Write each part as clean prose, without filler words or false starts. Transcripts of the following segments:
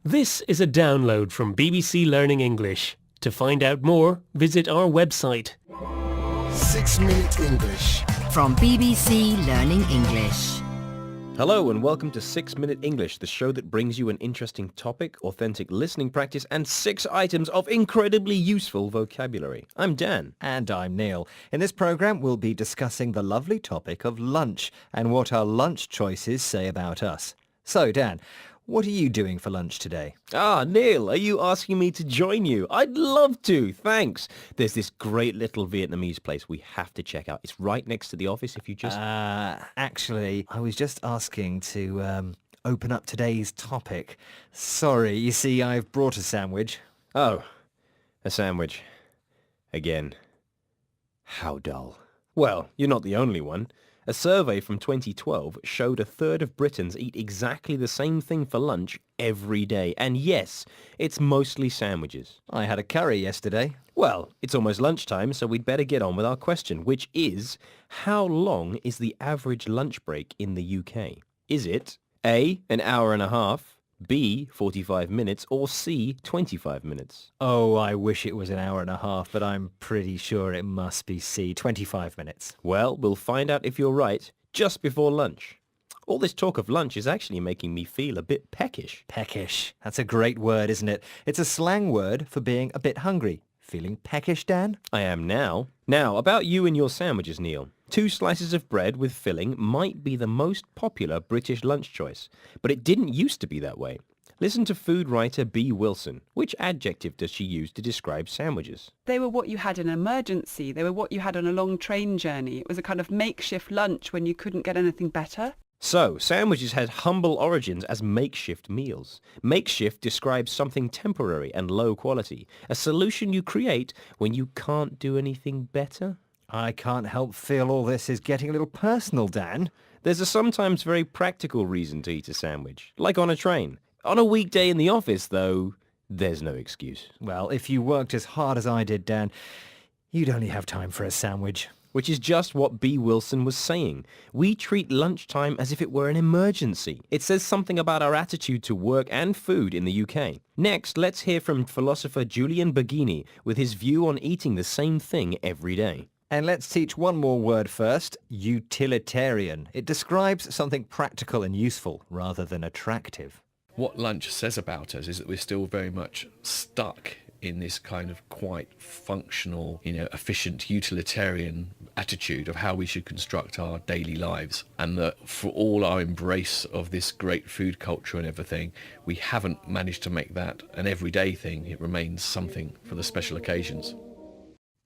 This is a download from BBC Learning English. To find out more, visit our website. 6-Minute English. From BBC Learning English. Hello and welcome to 6-Minute English, the show that brings you an interesting topic, authentic listening practice and 6 items of incredibly useful vocabulary. I'm Dan. And I'm Neil. In this programme, we'll be discussing the lovely topic of lunch and what our lunch choices say about us. So, Dan, what are you doing for lunch today? Neil, are you asking me to join you? I'd love to, thanks. There's this great little Vietnamese place we have to check out. It's right next to the office if you just... Actually, I was just asking to open up today's topic. Sorry, you see, I've brought a sandwich. Oh, a sandwich. Again. How dull. Well, you're not the only one. A survey from 2012 showed a third of Britons eat exactly the same thing for lunch every day. And yes, it's mostly sandwiches. I had a curry yesterday. Well, it's almost lunchtime, so we'd better get on with our question, which is, how long is the average lunch break in the UK? Is it A, an hour and a half, B, 45 minutes, or C, 25 minutes? Oh, I wish it was an hour and a half, but I'm pretty sure it must be C, 25 minutes. Well, we'll find out if you're right just before lunch. All this talk of lunch is actually making me feel a bit peckish. Peckish. That's a great word, isn't it? It's a slang word for being a bit hungry. Feeling peckish, Dan? I am now. Now, about you and your sandwiches, Neil. 2 slices of bread with filling might be the most popular British lunch choice, but it didn't used to be that way. Listen to food writer B. Wilson. Which adjective does she use to describe sandwiches? They were what you had in an emergency. They were what you had on a long train journey. It was a kind of makeshift lunch when you couldn't get anything better. So, sandwiches had humble origins as makeshift meals. Makeshift describes something temporary and low quality, a solution you create when you can't do anything better. I can't help feel all this is getting a little personal, Dan. There's a sometimes very practical reason to eat a sandwich, like on a train. On a weekday in the office, though, there's no excuse. Well, if you worked as hard as I did, Dan, you'd only have time for a sandwich. Which is just what B. Wilson was saying. We treat lunchtime as if it were an emergency. It says something about our attitude to work and food in the UK. Next, let's hear from philosopher Julian Baggini with his view on eating the same thing every day. And let's teach one more word first, utilitarian. It describes something practical and useful rather than attractive. What lunch says about us is that we're still very much stuck in this kind of quite functional, efficient, utilitarian attitude of how we should construct our daily lives. And that for all our embrace of this great food culture and everything, we haven't managed to make that an everyday thing. It remains something for the special occasions.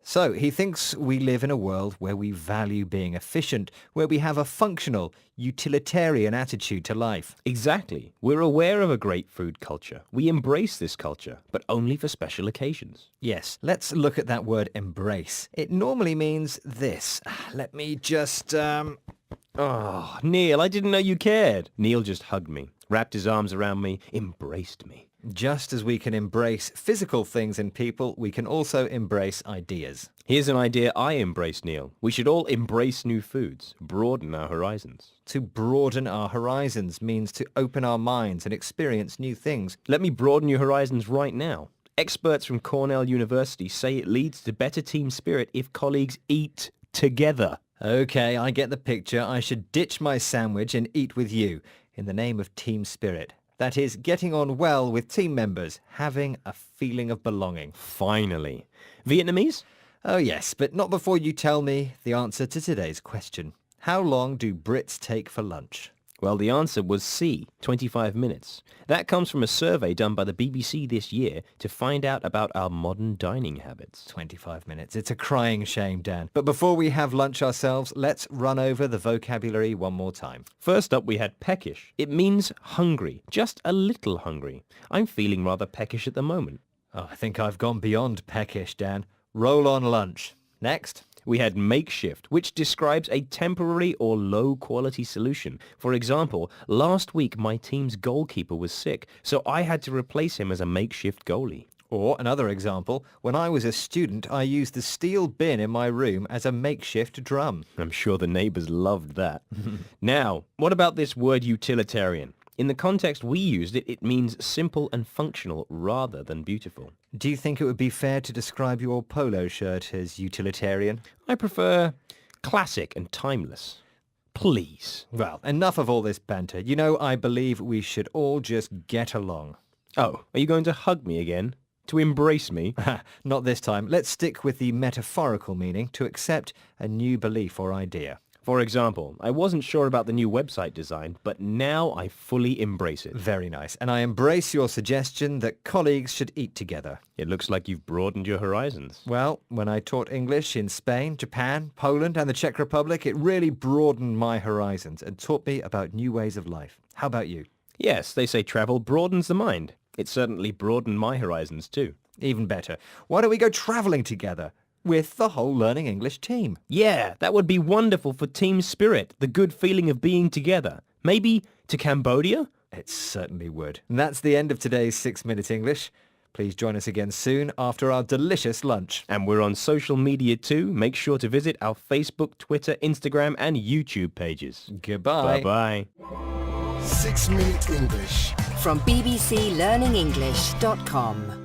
So he thinks we live in a world where we value being efficient, where we have a functional, utilitarian attitude to life. Exactly. We're aware of a great food culture. We embrace this culture, but only for special occasions. Yes, let's look at that word embrace. It normally means this. Let me just, Oh, Neil, I didn't know you cared. Neil just hugged me, wrapped his arms around me, embraced me. Just as we can embrace physical things in people, we can also embrace ideas. Here's an idea I embrace, Neil. We should all embrace new foods, broaden our horizons. To broaden our horizons means to open our minds and experience new things. Let me broaden your horizons right now. Experts from Cornell University say it leads to better team spirit if colleagues eat together. Okay, I get the picture. I should ditch my sandwich and eat with you in the name of team spirit. That is, getting on well with team members, having a feeling of belonging. Finally. Vietnamese? Oh yes, but not before you tell me the answer to today's question. How long do Brits take for lunch? Well, the answer was C, 25 minutes. That comes from a survey done by the BBC this year to find out about our modern dining habits. 25 minutes. It's a crying shame, Dan. But before we have lunch ourselves, let's run over the vocabulary one more time. First up, we had peckish. It means hungry, just a little hungry. I'm feeling rather peckish at the moment. Oh, I think I've gone beyond peckish, Dan. Roll on lunch. Next. We had makeshift, which describes a temporary or low-quality solution. For example, last week my team's goalkeeper was sick, so I had to replace him as a makeshift goalie. Or another example, when I was a student, I used the steel bin in my room as a makeshift drum. I'm sure the neighbours loved that. Now, what about this word utilitarian? In the context we used it, it means simple and functional rather than beautiful. Do you think it would be fair to describe your polo shirt as utilitarian? I prefer classic and timeless. Please. Well, enough of all this banter. You know, I believe we should all just get along. Oh, are you going to hug me again? To embrace me? Not this time. Let's stick with the metaphorical meaning, to accept a new belief or idea. For example, I wasn't sure about the new website design, but now I fully embrace it. Very nice. And I embrace your suggestion that colleagues should eat together. It looks like you've broadened your horizons. Well, when I taught English in Spain, Japan, Poland and the Czech Republic, it really broadened my horizons and taught me about new ways of life. How about you? Yes, they say travel broadens the mind. It certainly broadened my horizons too. Even better. Why don't we go travelling together? With the whole Learning English team. Yeah, that would be wonderful for team spirit, the good feeling of being together. Maybe to Cambodia? It certainly would. And that's the end of today's 6 Minute English. Please join us again soon after our delicious lunch. And we're on social media too. Make sure to visit our Facebook, Twitter, Instagram and YouTube pages. Goodbye. Bye-bye. 6 Minute English. From bbclearningenglish.com.